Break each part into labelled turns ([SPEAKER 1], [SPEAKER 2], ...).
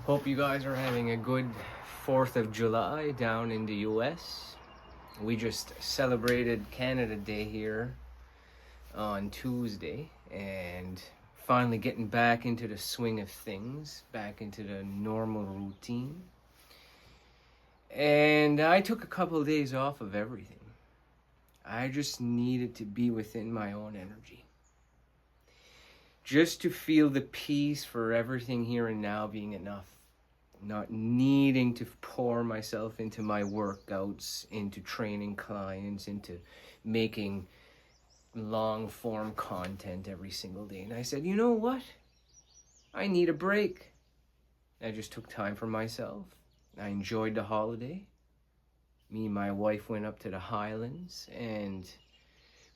[SPEAKER 1] Hope you guys are having a good 4th of July down in the US. We just celebrated Canada Day here on Tuesday and finally getting back into the swing of things, back into the normal routine. And I took a couple of days off of everything. I just needed to be within my own energy. Just to feel the peace for everything here and now being enough. Not needing to pour myself into my workouts, into training clients, into making long form content every single day. And I said, you know what? I need a break. I just took time for myself. I enjoyed the holiday. Me and my wife went up to the Highlands and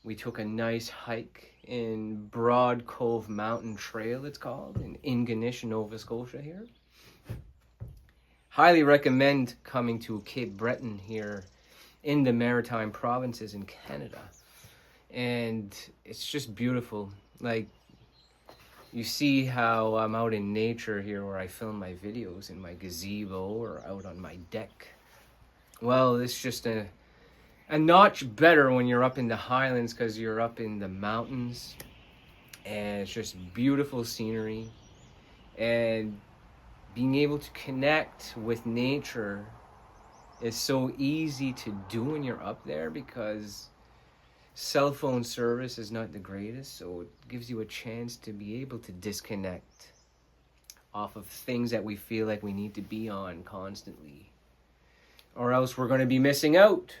[SPEAKER 1] we took a nice hike in Broad Cove Mountain Trail, it's called, in Ingonish, Nova Scotia here. Highly recommend coming to Cape Breton here in the Maritime Provinces in Canada. And it's just beautiful. Like, you see how I'm out in nature here where I film my videos in my gazebo or out on my deck. Well, it's just a notch better when you're up in the Highlands because you're up in the mountains. And it's just beautiful scenery. And being able to connect with nature is so easy to do when you're up there because cell phone service is not the greatest, so it gives you a chance to be able to disconnect off of things that we feel like we need to be on constantly. Or else we're going to be missing out.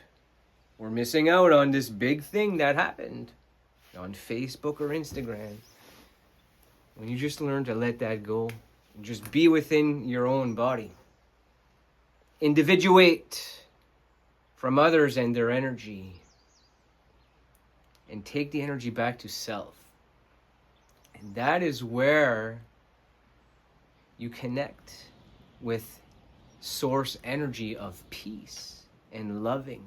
[SPEAKER 1] We're missing out on this big thing that happened on Facebook or Instagram. When you just learn to let that go, just be within your own body. Individuate from others and their energy. And take the energy back to self. And that is where you connect with source energy of peace and loving.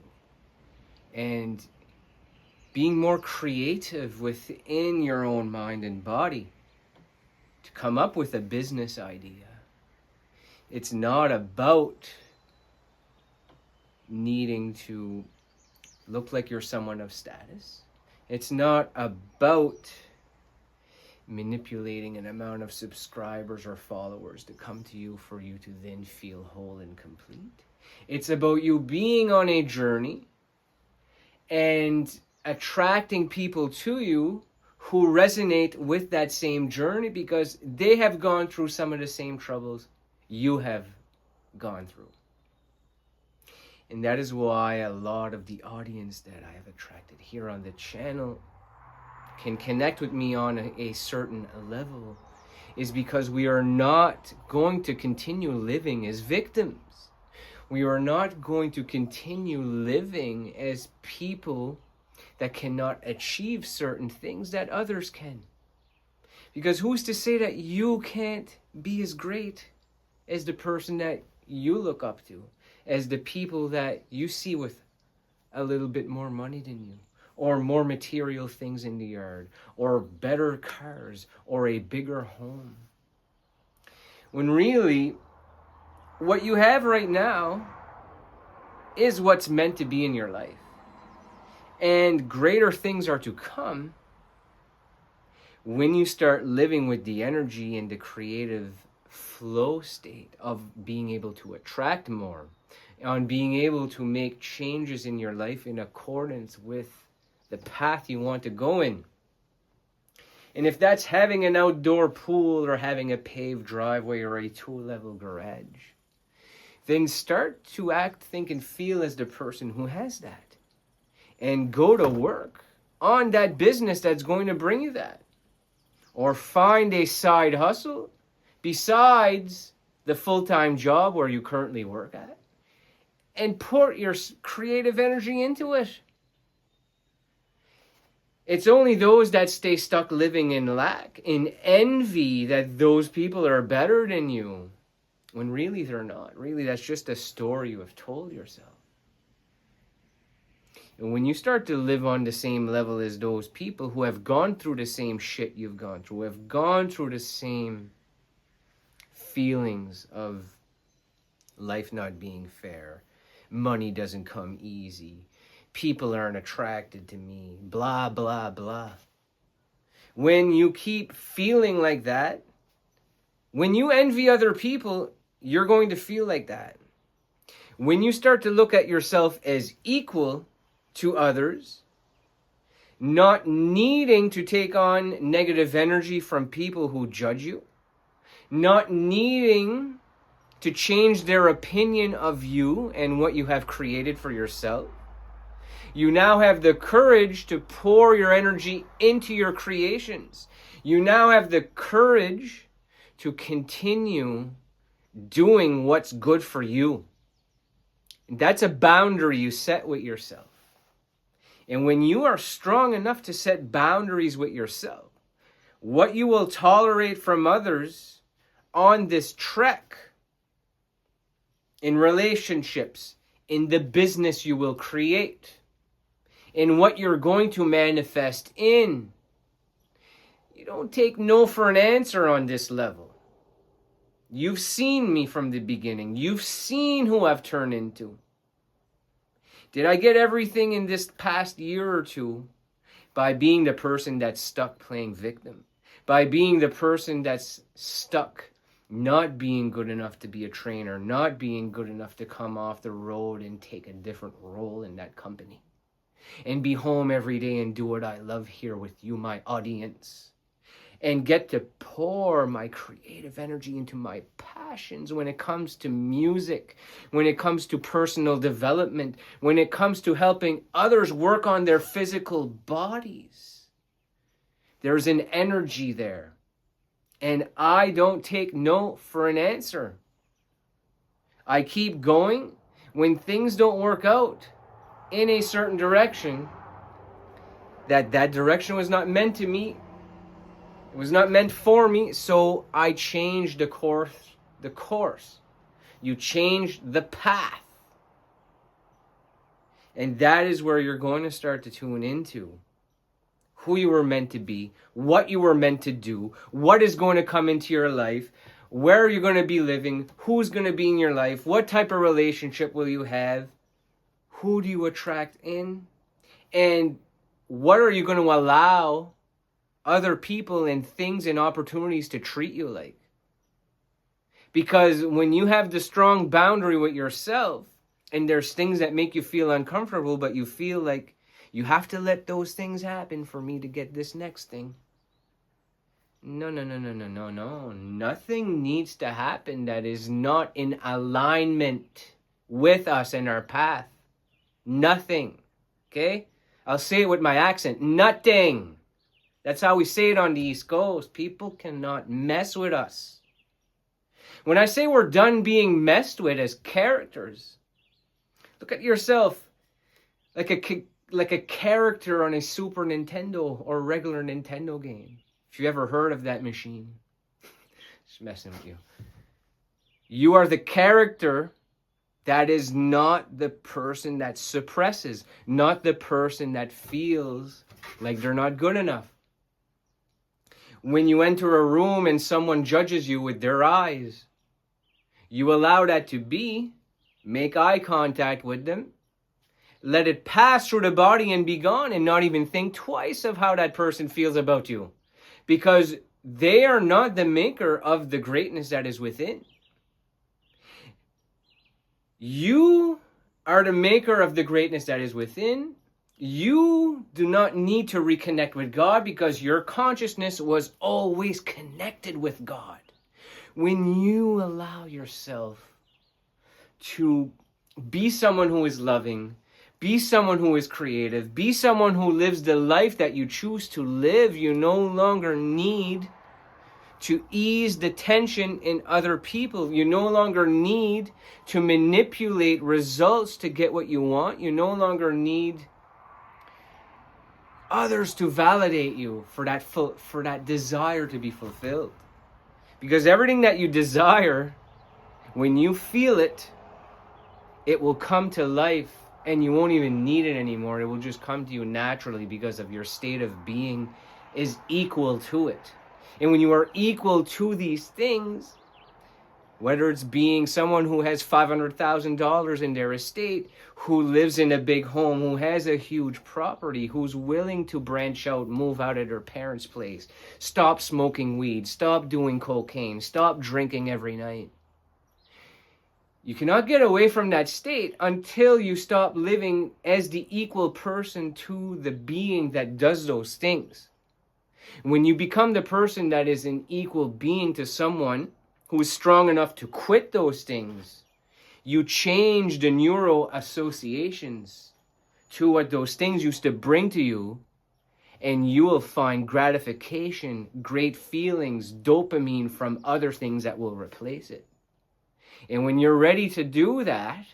[SPEAKER 1] And being more creative within your own mind and body. To come up with a business idea. It's not about needing to look like you're someone of status. It's not about manipulating an amount of subscribers or followers to come to you for you to then feel whole and complete. It's about you being on a journey and attracting people to you who resonate with that same journey because they have gone through some of the same troubles you have gone through. And that is why a lot of the audience that I have attracted here on the channel can connect with me on a certain level is because we are not going to continue living as victims. We are not going to continue living as people that cannot achieve certain things that others can. Because who's to say that you can't be as great as the person that you look up to, as the people that you see with a little bit more money than you, or more material things in the yard, or better cars, or a bigger home. When really, what you have right now is what's meant to be in your life. And greater things are to come when you start living with the energy and the creative flow state of being able to attract more, on being able to make changes in your life in accordance with the path you want to go in. And if that's having an outdoor pool or having a paved driveway or a 2-level garage, then start to act, think, and feel as the person who has that. And go to work on that business that's going to bring you that. Or find a side hustle besides the full-time job where you currently work at. And put your creative energy into it. It's only those that stay stuck living in lack, in envy, that those people are better than you. When really they're not. Really, that's just a story you have told yourself. And when you start to live on the same level as those people who have gone through the same shit you've gone through, have gone through the same feelings of life not being fair, money doesn't come easy, people aren't attracted to me, blah, blah, blah. When you keep feeling like that, when you envy other people, you're going to feel like that. When you start to look at yourself as equal to others, not needing to take on negative energy from people who judge you, not needing to change their opinion of you and what you have created for yourself, you now have the courage to pour your energy into your creations. You now have the courage to continue doing what's good for you. That's a boundary you set with yourself. And when you are strong enough to set boundaries with yourself, what you will tolerate from others on this trek, in relationships, in the business you will create, in what you're going to manifest in. You don't take no for an answer on this level. You've seen me from the beginning. You've seen who I've turned into. Did I get everything in this past year or two by being the person that's stuck playing victim? By being the person that's stuck not being good enough to be a trainer, not being good enough to come off the road and take a different role in that company, and be home every day and do what I love here with you, my audience, and get to pour my creative energy into my passions when it comes to music, when it comes to personal development, when it comes to helping others work on their physical bodies. There's an energy there. And I don't take no for an answer. I keep going. When things don't work out in a certain direction, that direction was not meant to me. It was not meant for me, so I changed the course. You changed the path. And that is where you're going to start to tune into who you were meant to be, what you were meant to do, what is going to come into your life, where you're going to be living, who's going to be in your life, what type of relationship will you have, who do you attract in, and what are you going to allow other people and things and opportunities to treat you like. Because when you have the strong boundary with yourself, and there's things that make you feel uncomfortable, but you feel like you have to let those things happen for me to get this next thing. No. Nothing needs to happen that is not in alignment with us and our path. Nothing. Okay? I'll say it with my accent. Nothing. That's how we say it on the East Coast. People cannot mess with us. When I say we're done being messed with as characters, look at yourself like a character on a Super Nintendo or regular Nintendo game. If you ever heard of that machine, just messing with you. You are the character that is not the person that suppresses, not the person that feels like they're not good enough. When you enter a room and someone judges you with their eyes, you allow that to be, make eye contact with them, let it pass through the body and be gone, and not even think twice of how that person feels about you. Because they are not the maker of the greatness that is within. You are the maker of the greatness that is within. You do not need to reconnect with God because your consciousness was always connected with God. When you allow yourself to be someone who is loving, be someone who is creative, be someone who lives the life that you choose to live, you no longer need to ease the tension in other people. You no longer need to manipulate results to get what you want. You no longer need others to validate you for that desire to be fulfilled. Because everything that you desire, when you feel it, it will come to life and you won't even need it anymore. It will just come to you naturally because of your state of being is equal to it. And when you are equal to these things, Whether it's being someone who has $500,000 in their estate, who lives in a big home, who has a huge property, who's willing to branch out, move out of their parents' place, stop smoking weed, stop doing cocaine, stop drinking every night. You cannot get away from that state until you stop living as the equal person to the being that does those things. When you become the person that is an equal being to someone who is strong enough to quit those things, you change the neural associations to what those things used to bring to you, and you will find gratification, great feelings, dopamine from other things that will replace it. And when you're ready to do that,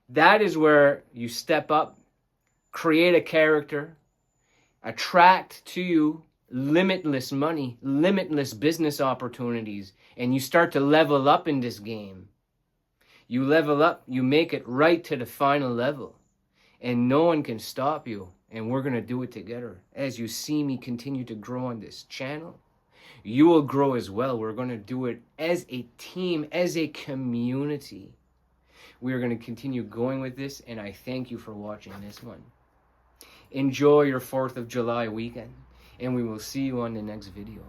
[SPEAKER 1] that is where you step up, create a character, attract to you limitless money, limitless business opportunities, and you start to level up in this game. You level up, you make it right to the final level, and no one can stop you, and we're going to do it together. As you see me continue to grow on this channel, you will grow as well. We're going to do it as a team, as a community. We are going to continue going with this, and I thank you for watching this one. Enjoy your 4th of July weekend, and we will see you on the next video.